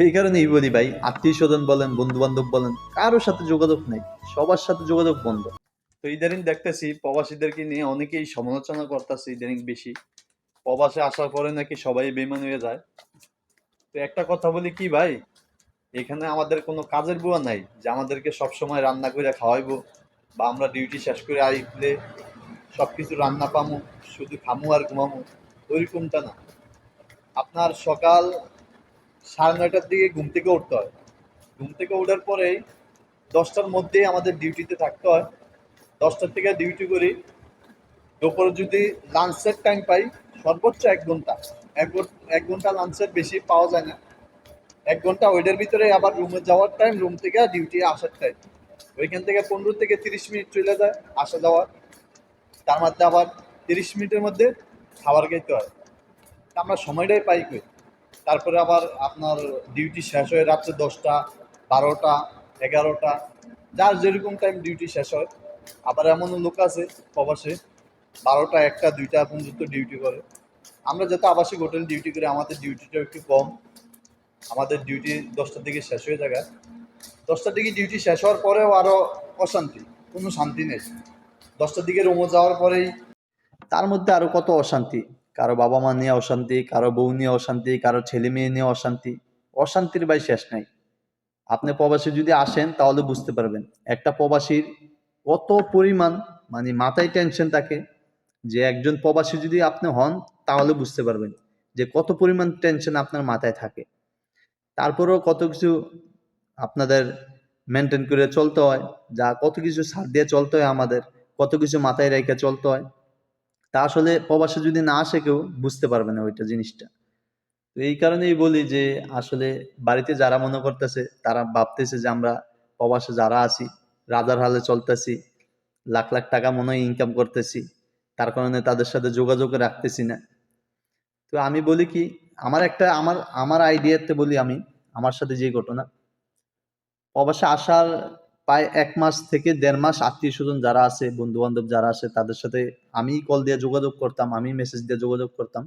এই কারণেই বলি ভাই, আত্মীয় স্বজন বলেন, বন্ধু বান্ধব বলেন, কারোর সাথে যোগাযোগ নেই, সবার সাথে যোগাযোগ বন্ধ। তো ইদানিং দেখতেছি প্রবাসীদেরকে নিয়ে অনেকেই সমালোচনা করতেছে ইদানিং বেশি। প্রবাসে আসার পরে নাকি সবাই বেইমান হয়ে যায়। তো একটা কথা বলি কি ভাই, এখানে আমাদের কোনো কাজের বুয়া নাই যে আমাদেরকে সবসময় রান্না করে খাওয়াইবো, বা আমরা ডিউটি শেষ করে আইলে সবকিছু রান্না পামু, শুধু খামু আর ঘুমামু, ওইরকমটা না। আপনার সকাল 9:30টার দিকে ঘুম থেকে উঠতে হয়। ঘুম থেকে ওঠার পরেই 10টার মধ্যেই আমাদের ডিউটিতে থাকতে হয়। 10টার থেকে ডিউটি করি। দুপুরে যদি লাঞ্চের টাইম পাই, সর্বোচ্চ 1 ঘন্টা। 1 ঘন্টা লাঞ্চের বেশি পাওয়া যায় না। 1 ঘন্টা ওইটার ভিতরে আবার রুমে যাওয়ার টাইম, রুম থেকে ডিউটি আসার টাইম। ওইখান থেকে 15 থেকে 30 মিনিট চলে যায় আসা যাওয়ার। তার মধ্যে আবার 30 মিনিটের মধ্যে খাবার খাইতে হয়। তা আমরা সময়টাই পাই কই। তারপরে আবার আপনার ডিউটি শেষ হয় রাত্রে 10টা, 12টা, 11টা, যার যেরকম টাইম ডিউটি শেষ হয়। আবার এমনও লোক আছে প্রবাসে 12টা, 1টা, 2টা পর্যন্ত ডিউটি করে। আমরা যত আবাসিক হোটেল ডিউটি করি, আমাদের ডিউটিটা একটু কম। আমাদের ডিউটি 10টার দিকে শেষ হয়ে যায়। 10টার দিকে ডিউটি শেষ হওয়ার পরেও আরও অশান্তি, কোনো শান্তি নেই। 10টার দিকে রুমে যাওয়ার পরেই তার মধ্যে আরো কত অশান্তি। কারো বাবা মা নিয়ে অশান্তি, কারো বউ নিয়ে অশান্তি, কারো ছেলে মেয়ে নিয়ে অশান্তি। অশান্তির ভাই শেষ নাই। আপনি প্রবাসী যদি আসেন তাহলে বুঝতে পারবেন একটা প্রবাসীর কত পরিমাণ, মানে মাথায় টেনশন থাকে। যে একজন প্রবাসী যদি আপনি হন তাহলে বুঝতে পারবেন যে কত পরিমাণ টেনশন আপনার মাথায় থাকে। তারপরেও কত কিছু আপনাদের মেনটেন করে চলতে হয়, যা কত কিছু ছাড় দিয়ে চলতে হয় আমাদের, কত কিছু মাথায় রেখে চলতে হয়। তা আসলে প্রবাসে যদি না আসে কেউ বুঝতে পারবে না ওইটা জিনিসটা। তো এই কারণেই বলি যে আসলে বাড়িতে যারা মনে করতেছে তারা ভাবতেছে যে আমরা প্রবাসে যারা আছি রাজার হালে চলতেছি, লাখ লাখ টাকা মনে হয় ইনকাম করতেছি, তার কারণে তাদের সাথে যোগাযোগ রাখতেছি না। তো আমি বলি কি, আমার একটা আমার আমার আইডিয়াতে বলি, আমি আমার সাথে যে ঘটনা, প্রবাসে আসার প্রায় 1 মাস থেকে 1.5 মাস আত্মীয় স্বজন যারা আছে, বন্ধু বান্ধব যারা আছে, তাদের সাথে আমি কল দিয়ে যোগাযোগ করতাম, আমি মেসেজ দিয়ে যোগাযোগ করতাম।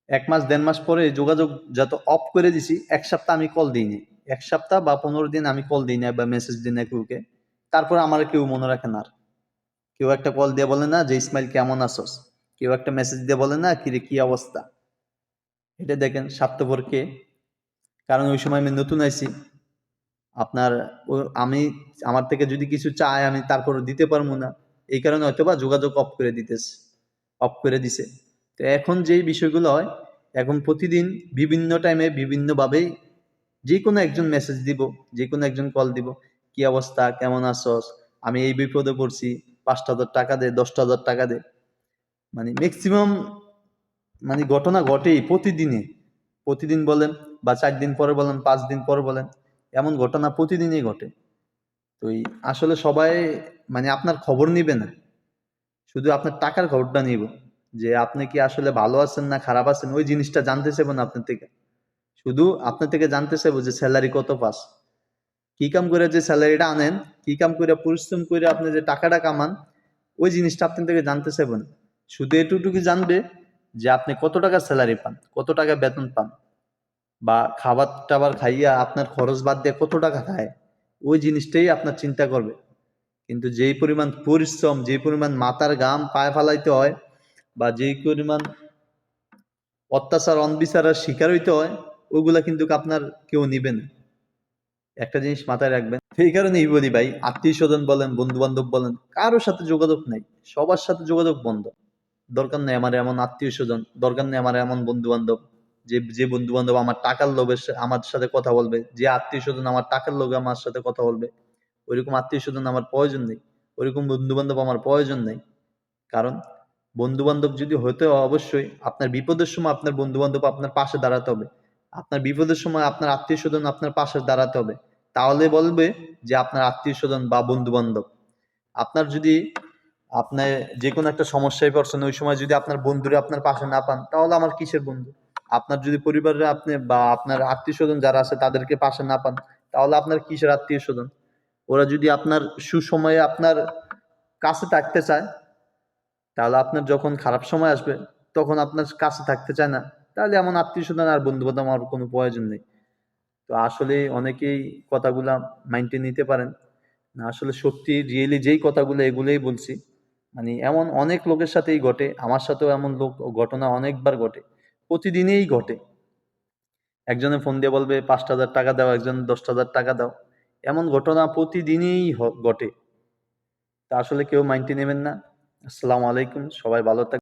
1 মাস 1.5 মাস পরে যোগাযোগ যত অফ করে দিছি, 1 সপ্তাহ আমি কল দিইনি। 1 সপ্তাহ বা 15 দিন আমি কল দিই না বা মেসেজ দিই না কেউকে। তারপর আমার কেউ মনে রাখে না আর। কেউ একটা কল দিয়ে বলে না যে ইসমাইল কেমন আছোস, কেউ একটা মেসেজ দিয়ে বলে না কিরে কি অবস্থা। এটা দেখেন স্বার্থপর কে? কারণ ওই সময় আমি নতুন আইছি। আপনার আমি আমার থেকে যদি কিছু চায় আমি তারপর দিতে পারবো না, এই কারণে হয়তোবা যোগাযোগ অফ করে দিতেছে, অফ করে দিছে। তো এখন যেই বিষয়গুলো হয়, এখন প্রতিদিন বিভিন্ন টাইমে বিভিন্নভাবেই যে কোনো একজন মেসেজ দিব, যে কোনো একজন কল দিব, কি অবস্থা, কেমন আছস, আমি এই বিপদে পড়ছি, 5,000 টাকা দে, 10,000 টাকা দে। মানে ম্যাক্সিমাম মানে ঘটনা ঘটেই প্রতিদিনই। প্রতিদিন বলেন বা 4 দিন পরে বলেন, 5 দিন পরে বলেন, এমন ঘটনা প্রতিদিনই ঘটে। তো আসলে সবাই মানে আপনার খবর নিবে না, শুধু আপনার টাকার খবরটা নিব, যে আপনি কি আসলে ভালো আছেন না খারাপ আছেন ওই জিনিসটা জানতে চাইবো না আপনার থেকে। শুধু আপনার থেকে জানতে চাইবো যে স্যালারি কত পাস, কি কাম করে যে স্যালারিটা আনেন, কি কাম করে পরিশ্রম করে আপনি যে টাকাটা কামান, ওই জিনিসটা আপনার থেকে জানতে চাইবো না। শুধু এটুকুই জানবে যে আপনি কত টাকা স্যালারি পান, কত টাকা বেতন পান, বা খাবার টাবার খাইয়া আপনার খরচ বাদ দিয়ে কত টাকা খায়, ওই জিনিসটাই আপনার চিন্তা করবে। কিন্তু যেই পরিমাণ পরিশ্রম, যেই পরিমাণ মাথার ঘাম পায়ে ফালাইতে হয়, বা যেই পরিমাণ অত্যাচার অনবিচারের শিকার হইতে হয়, ওইগুলা কিন্তু আপনার কেউ নিবে না। একটা জিনিস মাথায় রাখবেন। সেই কারণেই বলি ভাই, আত্মীয় স্বজন বলেন, বন্ধু বান্ধব বলেন, কারোর সাথে যোগাযোগ নাই, সবার সাথে যোগাযোগ বন্ধ। দরকার নেই আমার এমন আত্মীয় স্বজন, দরকার নেই আমার এমন বন্ধু বান্ধব, যে যে বন্ধু বান্ধব আমার টাকার লোভে আমার সাথে কথা বলবে, যে আত্মীয় স্বজন আমার টাকার লোভে আমার সাথে কথা বলবে। ওইরকম আত্মীয় স্বজন আমার প্রয়োজন নেই, ওইরকম বন্ধু বান্ধব আমার প্রয়োজন নেই। কারণ বন্ধু বান্ধব যদি হতে হয়, অবশ্যই আপনার বিপদের সময় আপনার বন্ধু বান্ধব আপনার পাশে দাঁড়াতে হবে, আপনার বিপদের সময় আপনার আত্মীয় স্বজন আপনার পাশে দাঁড়াতে হবে। তাহলে বলবে যে আপনার আত্মীয় স্বজন বা বন্ধু বান্ধব। আপনার যদি আপনি যে কোনো একটা সমস্যায় পড়ছেন, ওই সময় যদি আপনার বন্ধুরা আপনার পাশে না পান, তাহলে আমার কিসের বন্ধু? আপনার যদি পরিবারের আপনি বা আপনার আত্মীয় স্বজন যারা আছে তাদেরকে পাশে না পান, তাহলে আপনার কিসের আত্মীয় স্বজন? ওরা যদি আপনার সুসময়ে আপনার কাছে থাকতে চায়, তাহলে আপনার যখন খারাপ সময় আসবে তখন আপনার কাছে থাকতে চায় না, তাহলে এমন আত্মীয় স্বজন আর বন্ধু বান্ধব আমার কোনো প্রয়োজন নেই। তো আসলে অনেকেই কথাগুলা মাইন্ডে নিতে পারেন না, আসলে সত্যি রিয়েলি যেই কথাগুলো এগুলোই বলছি। মানে এমন অনেক লোকের সাথেই ঘটে, আমার সাথেও এমন ঘটনা অনেকবার ঘটে, প্রতিদিনই ঘটে। একজনে ফোন দিয়ে বলবে 5,000 টাকা দাও, একজন 10,000 টাকা দাও, এমন ঘটনা প্রতিদিনই ঘটে। তা আসলে কেউ মাইন্ডে নেবেন না। আসসালামু আলাইকুম, সবাই ভালো থাকবেন।